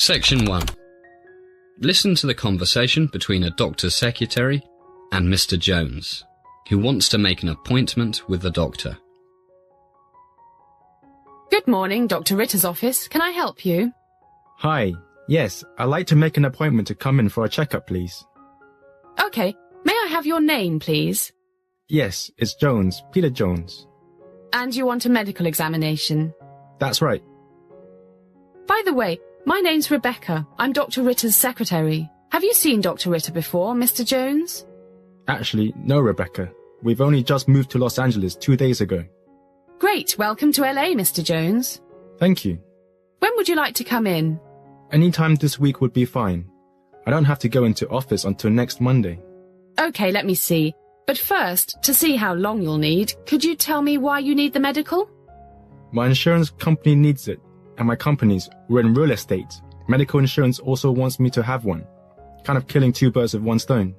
Section 1. Listen to the conversation between a doctor's secretary and Mr. Jones, who wants to make an appointment with the doctor. Good morning, Dr. Ritter's office. Can I help you? Hi. Yes, I'd like to make an appointment to come in for a checkup, please. Okay. May I have your name, please? Yes, it's Jones, Peter Jones. And you want a medical examination? That's right. By the way, my name's Rebecca. I'm Dr. Ritter's secretary. Have you seen Dr. Ritter before, Mr. Jones? Actually, no, Rebecca. We've only just moved to Los Angeles 2 days ago. Great. Welcome to LA, Mr. Jones. Thank you. When would you like to come in? Any time this week would be fine. I don't have to go into office until next Monday. Okay, let me see. But first, to see how long you'll need, could you tell me why you need the medical? My insurance company needs it, and my company's, we're in real estate. Medical insurance also wants me to have one. Kind of killing two birds with one stone.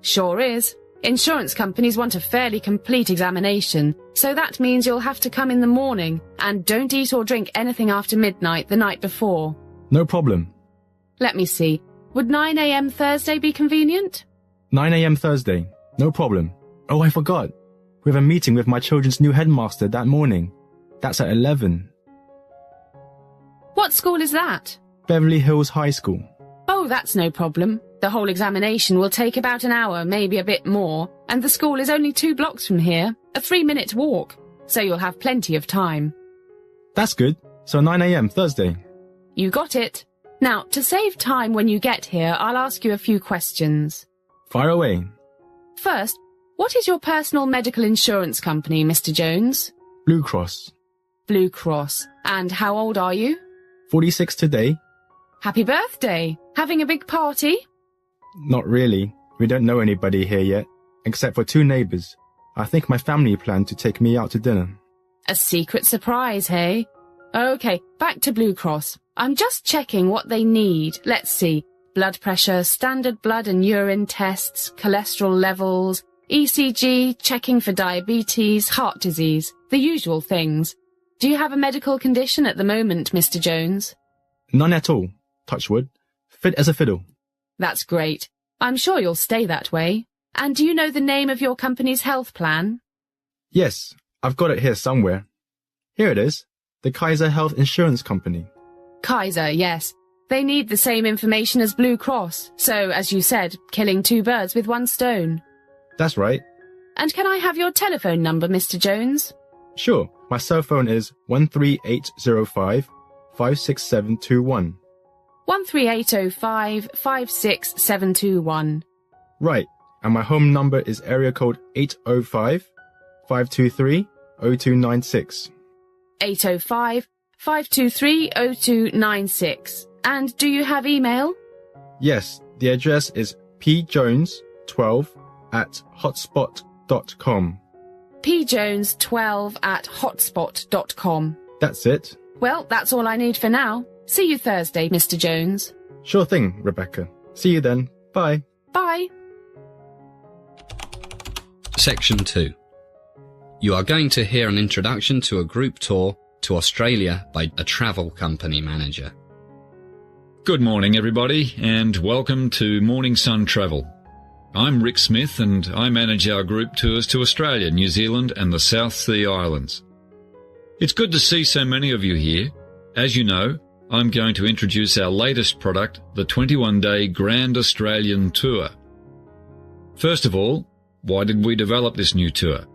Sure is. Insurance companies want a fairly complete examination, so that means you'll have to come in the morning, and don't eat or drink anything after midnight the night before. No problem. Let me see. Would 9 a.m. Thursday be convenient? 9 a.m. Thursday. No problem. Oh, I forgot. We have a meeting with my children's new headmaster that morning. That's at 11. What school is that? Beverly Hills High School. Oh, that's no problem. The whole examination will take about an hour, maybe a bit more, and the school is only 2 blocks from here, a 3-minute walk, so you'll have plenty of time. That's good. So 9 a.m. Thursday. You got it. Now, to save time when you get here, I'll ask you a few questions. Fire away. First, what is your personal medical insurance company, Mr. Jones? Blue Cross. Blue Cross. And how old are you? 46 today. Happy birthday! Having a big party? Not really. We don't know anybody here yet, except for 2 neighbors. I think my family planned to take me out to dinner. A secret surprise, hey? Okay, back to Blue Cross. I'm just checking what they need. Let's see. Blood pressure, standard blood and urine tests, cholesterol levels, ECG, checking for diabetes, heart disease, the usual things. Do you have a medical condition at the moment, Mr. Jones? None at all. Touch wood. Fit as a fiddle. That's great. I'm sure you'll stay that way. And do you know the name of your company's health plan? Yes, I've got it here somewhere. Here it is. The Kaiser Health Insurance Company. Kaiser, yes. They need the same information as Blue Cross. So, as you said, killing 2 birds with 1 stone. That's right. And can I have your telephone number, Mr. Jones? Sure. My cell phone is 13805 56721. 13805-56721. Right. And my home number is area code 805-523-0296. 805-523-0296. And do you have email? Yes. The address is pjones12@hotspot.com. pjones12@hotspot.com. That's it. Well, that's all I need for now. See you Thursday, Mr. Jones. Sure thing, Rebecca. See you then. Bye. Bye. Section 2. You are going to hear an introduction to a group tour to Australia by a travel company manager. Good morning, everybody, and welcome to Morning Sun Travel. I'm Rick Smith, and I manage our group tours to Australia, New Zealand, and the South Sea Islands. It's good to see so many of you here. As you know, I'm going to introduce our latest product, the 21-day Grand Australian Tour. First of all, why did we develop this new tour?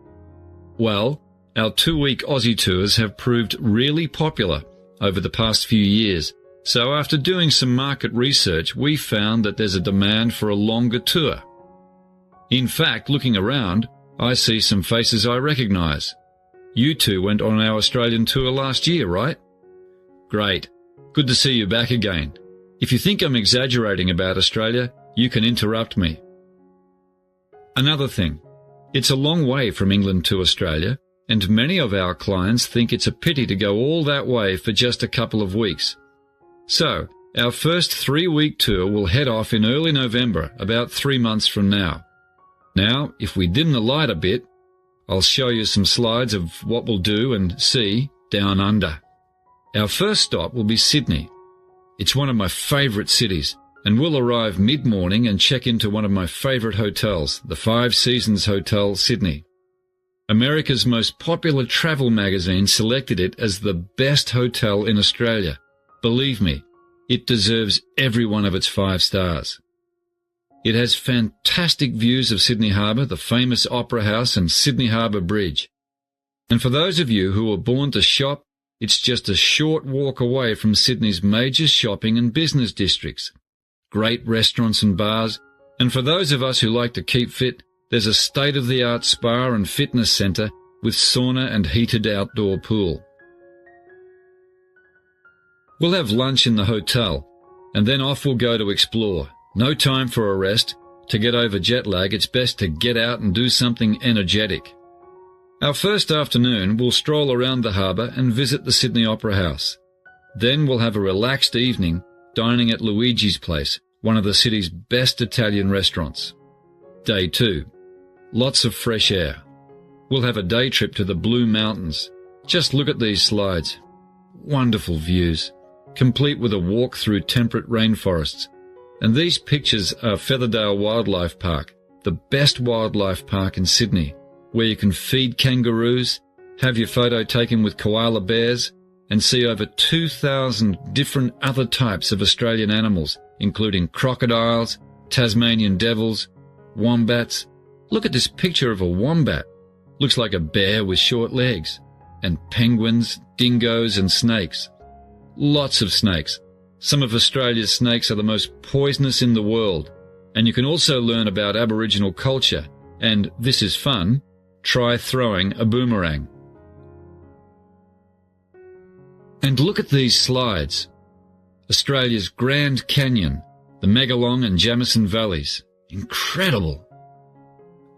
Well, our 2-week Aussie tours have proved really popular over the past few years, so after doing some market research, we found that there's a demand for a longer tour. In fact, looking around, I see some faces I recognise. You two went on our Australian tour last year, right? Great. Good to see you back again. If you think I'm exaggerating about Australia, you can interrupt me. Another thing. It's a long way from England to Australia, and many of our clients think it's a pity to go all that way for just a couple of weeks. So, our first 3-week tour will head off in early November, about 3 months from now. Now, if we dim the light a bit, I'll show you some slides of what we'll do and see down under. Our first stop will be Sydney. It's one of my favourite cities, and we'll arrive mid-morning and check into one of my favourite hotels, the Five Seasons Hotel, Sydney. America's most popular travel magazine selected it as the best hotel in Australia. Believe me, it deserves every one of its 5 stars. It has fantastic views of Sydney Harbour, the famous Opera House and Sydney Harbour Bridge. And for those of you who were born to shop, it's just a short walk away from Sydney's major shopping and business districts. Great restaurants and bars, and for those of us who like to keep fit, there's a state-of-the-art spa and fitness centre with sauna and heated outdoor pool. We'll have lunch in the hotel, and then off we'll go to explore. No time for a rest. To get over jet lag, it's best to get out and do something energetic. Our first afternoon, we'll stroll around the harbour and visit the Sydney Opera House. Then we'll have a relaxed evening dining at Luigi's Place, one of the city's best Italian restaurants. Day 2. Lots of fresh air. We'll have a day trip to the Blue Mountains. Just look at these slides. Wonderful views, complete with a walk through temperate rainforests. And these pictures are Featherdale Wildlife Park, the best wildlife park in Sydney, where you can feed kangaroos, have your photo taken with koala bears, and see over 2,000 different other types of Australian animals, including crocodiles, Tasmanian devils, wombats. Look at this picture of a wombat. Looks like a bear with short legs. And penguins, dingoes and snakes. Lots of snakes. Some of Australia's snakes are the most poisonous in the world. And you can also learn about Aboriginal culture. And, this is fun, try throwing a boomerang. And look at these slides. Australia's Grand Canyon, the Megalong and Jamison Valleys. Incredible.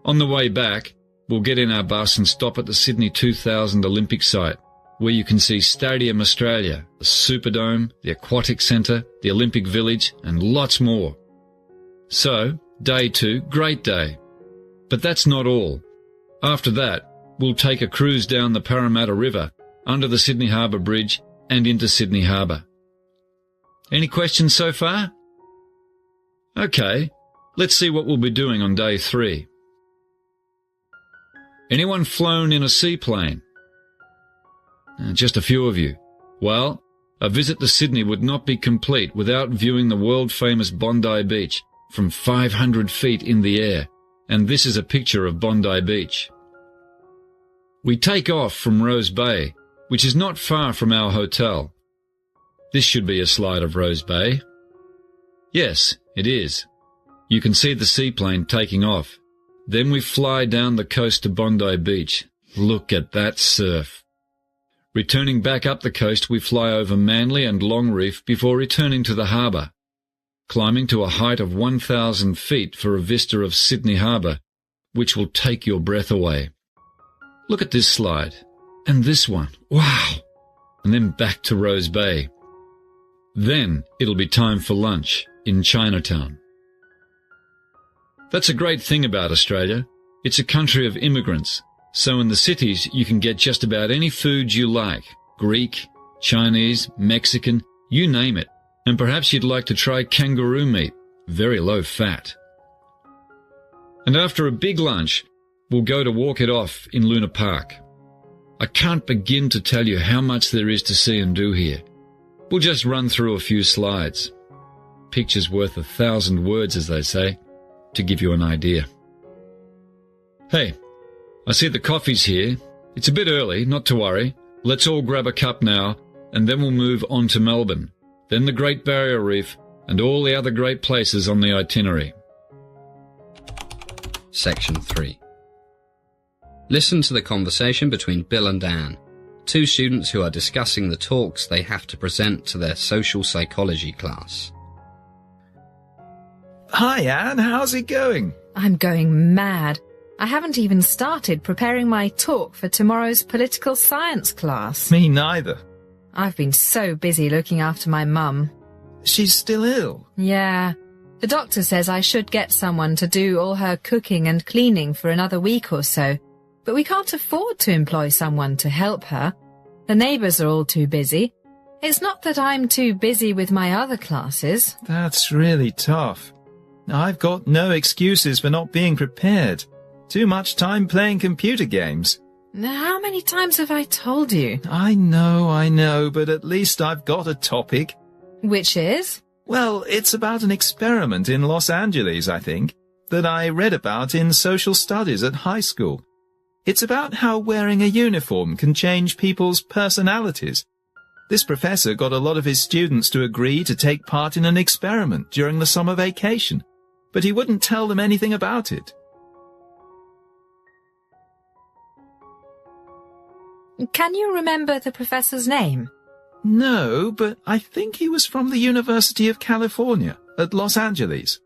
On the way back, we'll get in our bus and stop at the Sydney 2000 Olympic site, where you can see Stadium Australia, the Superdome, the Aquatic Centre, the Olympic Village, and lots more. So, day 2, great day. But that's not all. After that, we'll take a cruise down the Parramatta River, under the Sydney Harbour Bridge, and into Sydney Harbour. Any questions so far? Okay, let's see what we'll be doing on day 3. Anyone flown in a seaplane? Just a few of you. Well, a visit to Sydney would not be complete without viewing the world-famous Bondi Beach from 500 feet in the air, and this is a picture of Bondi Beach. We take off from Rose Bay, which is not far from our hotel. This should be a slide of Rose Bay. Yes, it is. You can see the seaplane taking off. Then we fly down the coast to Bondi Beach. Look at that surf. Returning back up the coast, we fly over Manly and Longreef before returning to the harbour, climbing to a height of 1,000 feet for a vista of Sydney Harbour, which will take your breath away. Look at this slide. And this one. Wow! And then back to Rose Bay. Then it'll be time for lunch in Chinatown. That's a great thing about Australia. It's a country of immigrants. So in the cities you can get just about any food you like. Greek, Chinese, Mexican, you name it. And perhaps you'd like to try kangaroo meat. Very low fat. And after a big lunch, we'll go to walk it off in Luna Park. I can't begin to tell you how much there is to see and do here. We'll just run through a few slides. Picture's worth 1,000 words, as they say, to give you an idea. Hey, I see the coffee's here. It's a bit early, not to worry. Let's all grab a cup now, and then we'll move on to Melbourne, then the Great Barrier Reef, and all the other great places on the itinerary. Section 3. Listen to the conversation between Bill and Anne, 2 students who are discussing the talks they have to present to their social psychology class. Hi, Anne. How's it going? I'm going mad. I haven't even started preparing my talk for tomorrow's political science class. Me neither. I've been so busy looking after my mum. She's still ill? Yeah. The doctor says I should get someone to do all her cooking and cleaning for another week or so. But we can't afford to employ someone to help her. The neighbours are all too busy. It's not that I'm too busy with my other classes. That's really tough. I've got no excuses for not being prepared. Too much time playing computer games. How many times have I told you? I know, but at least I've got a topic. Which is? Well, it's about an experiment in Los Angeles, I think, that I read about in social studies at high school. It's about how wearing a uniform can change people's personalities. This professor got a lot of his students to agree to take part in an experiment during the summer vacation, but he wouldn't tell them anything about it. Can you remember the professor's name? No, but I think he was from the University of California at Los Angeles.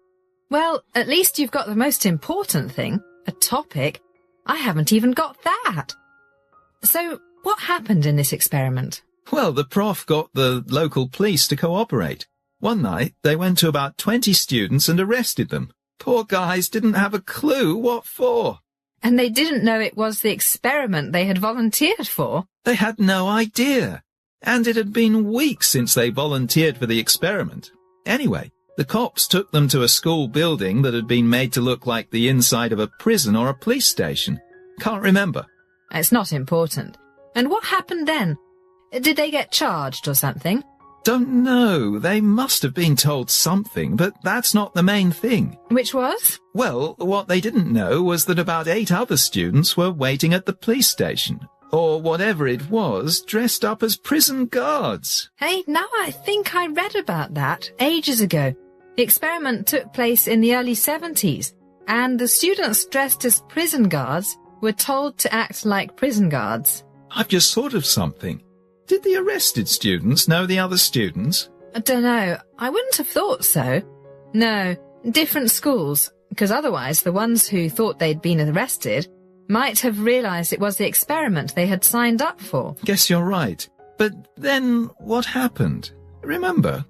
Well, at least you've got the most important thing, a topic. I haven't even got that. So, what happened in this experiment? Well, the prof got the local police to cooperate. One night, they went to about 20 students and arrested them. Poor guys didn't have a clue what for. And they didn't know it was the experiment they had volunteered for? They had no idea. And it had been weeks since they volunteered for the experiment. Anyway, the cops took them to a school building that had been made to look like the inside of a prison or a police station. Can't remember. It's not important. And what happened then? Did they get charged or something? Don't know. They must have been told something, but that's not the main thing. Which was? Well, what they didn't know was that about 8 other students were waiting at the police station, or whatever it was, dressed up as prison guards. Hey, now I think I read about that ages ago. The experiment took place in the early 70s, and the students dressed as prison guards were told to act like prison guards. I've just thought of something. Did the arrested students know the other students? I don't know. I wouldn't have thought so. No, different schools, because otherwise the ones who thought they'd been arrested might have realized it was the experiment they had signed up for. Guess you're right. But then what happened? Remember?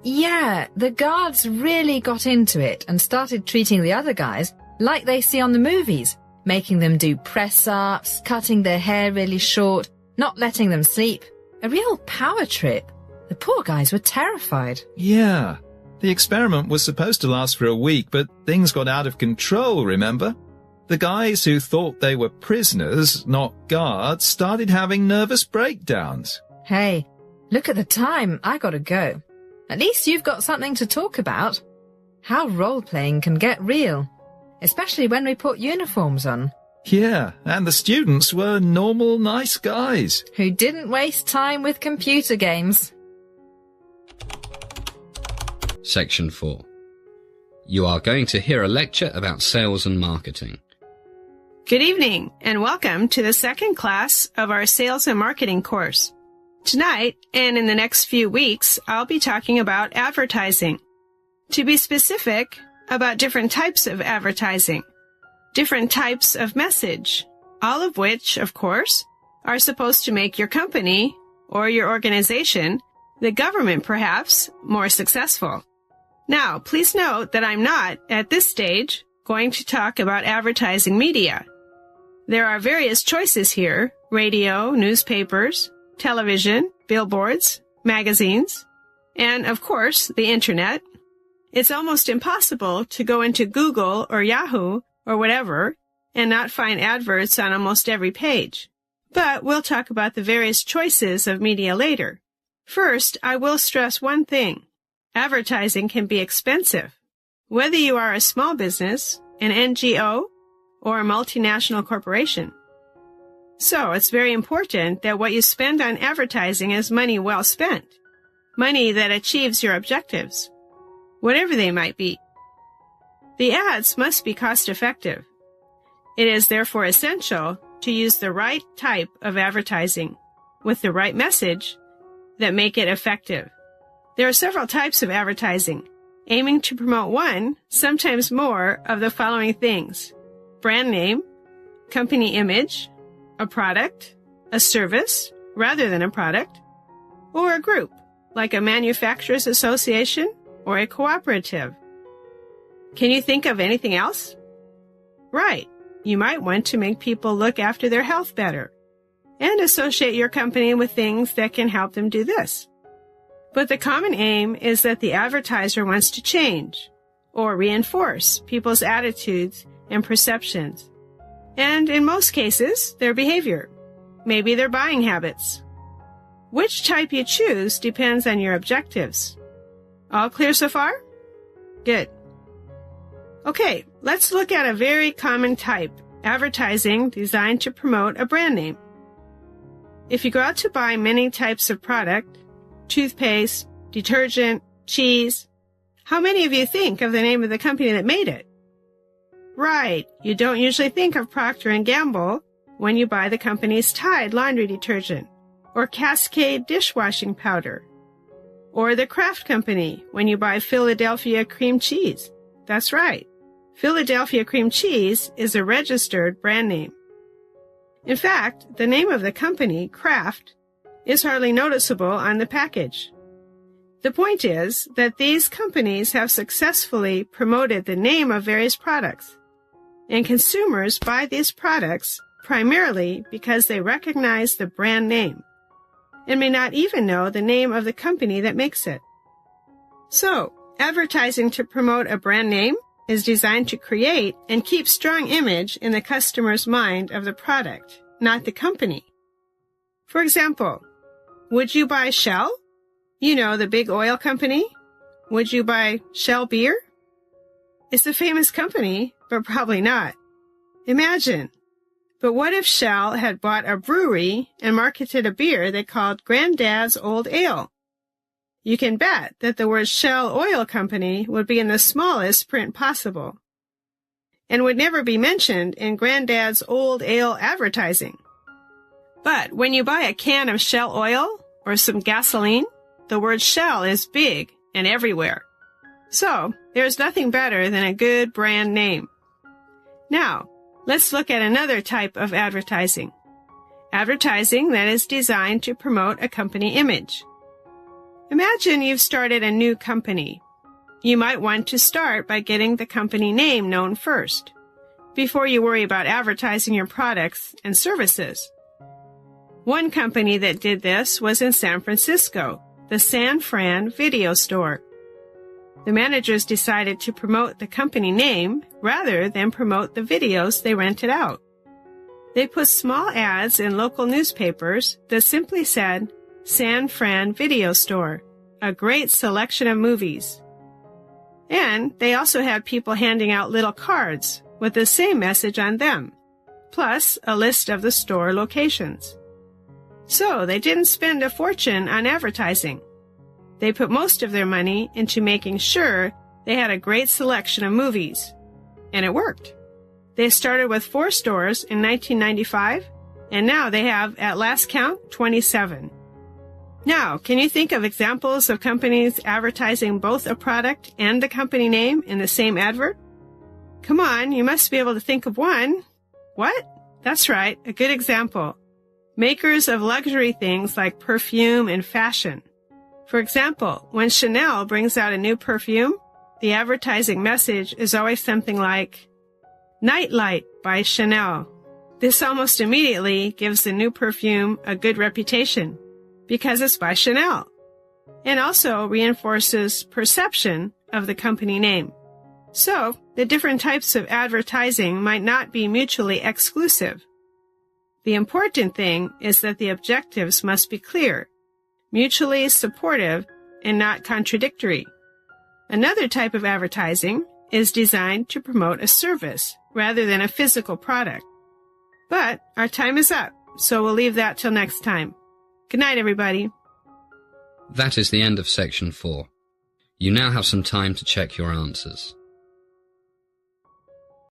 Yeah, the guards really got into it and started treating the other guys like they see on the movies, making them do press-ups, cutting their hair really short, not letting them sleep. A real power trip. The poor guys were terrified. Yeah. The experiment was supposed to last for a week, but things got out of control, remember? The guys who thought they were prisoners, not guards, started having nervous breakdowns. Hey, look at the time. I gotta go. At least you've got something to talk about. How role-playing can get real, especially when we put uniforms on. Yeah, and the students were normal, nice guys. Who didn't waste time with computer games. Section 4. You are going to hear a lecture about sales and marketing. Good evening, and welcome to the second class of our Sales and Marketing course. Tonight, and in the next few weeks, I'll be talking about advertising. To be specific, about different types of advertising, different types of message, all of which, of course, are supposed to make your company or your organization, the government perhaps, more successful. Now, please note that I'm not, at this stage, going to talk about advertising media. There are various choices here: radio, newspapers, television, billboards, magazines, and, of course, the internet. It's almost impossible to go into Google or Yahoo or whatever and not find adverts on almost every page. But we'll talk about the various choices of media later. First, I will stress one thing. Advertising can be expensive. Whether you are a small business, an NGO, or a multinational corporation. So it's very important that what you spend on advertising is money well spent, money that achieves your objectives, whatever they might be. The ads must be cost-effective. It is therefore essential to use the right type of advertising with the right message that make it effective. There are several types of advertising, aiming to promote one, sometimes more, of the following things: brand name, company image, a product, a service rather than a product, or a group, like a manufacturers association or a cooperative. Can you think of anything else? Right. You might want to make people look after their health better and associate your company with things that can help them do this. But the common aim is that the advertiser wants to change or reinforce people's attitudes and perceptions, and in most cases, their behavior, maybe their buying habits. Which type you choose depends on your objectives. All clear so far? Good. Okay, let's look at a very common type, advertising designed to promote a brand name. If you go out to buy many types of product, toothpaste, detergent, cheese, how many of you think of the name of the company that made it? Right, you don't usually think of Procter & Gamble when you buy the company's Tide laundry detergent, or Cascade dishwashing powder, or the Kraft Company when you buy Philadelphia cream cheese. That's right. Philadelphia cream cheese is a registered brand name. In fact, the name of the company, Kraft, is hardly noticeable on the package. The point is that these companies have successfully promoted the name of various products, and consumers buy these products primarily because they recognize the brand name and may not even know the name of the company that makes it. So, advertising to promote a brand name is designed to create and keep strong image in the customer's mind of the product, not the company. For example, would you buy Shell? You know, the big oil company. Would you buy Shell beer? It's a famous company, but probably not. Imagine. But what if Shell had bought a brewery and marketed a beer they called Granddad's Old Ale? You can bet that the word Shell Oil Company would be in the smallest print possible and would never be mentioned in Granddad's Old Ale advertising. But when you buy a can of Shell oil or some gasoline, the word Shell is big and everywhere. So, there's nothing better than a good brand name. Now, let's look at another type of advertising. Advertising that is designed to promote a company image. Imagine you've started a new company. You might want to start by getting the company name known first, before you worry about advertising your products and services. One company that did this was in San Francisco, the San Fran Video Store. The managers decided to promote the company name rather than promote the videos they rented out. They put small ads in local newspapers that simply said, San Fran Video Store, a great selection of movies. And they also had people handing out little cards with the same message on them, plus a list of the store locations. So they didn't spend a fortune on advertising. They put most of their money into making sure they had a great selection of movies. And it worked. They started with 4 stores in 1995, and now they have, at last count, 27. Now, can you think of examples of companies advertising both a product and the company name in the same advert? Come on, you must be able to think of one. What? That's right, a good example. Makers of luxury things like perfume and fashion. For example, when Chanel brings out a new perfume, the advertising message is always something like, Nightlight by Chanel. This almost immediately gives the new perfume a good reputation, because it's by Chanel, and also reinforces perception of the company name. So, the different types of advertising might not be mutually exclusive. The important thing is that the objectives must be clear, mutually supportive, and not contradictory. Another type of advertising is designed to promote a service rather than a physical product. But our time is up, so we'll leave that till next time. Good night, everybody. That is the end of section 4. You now have some time to check your answers.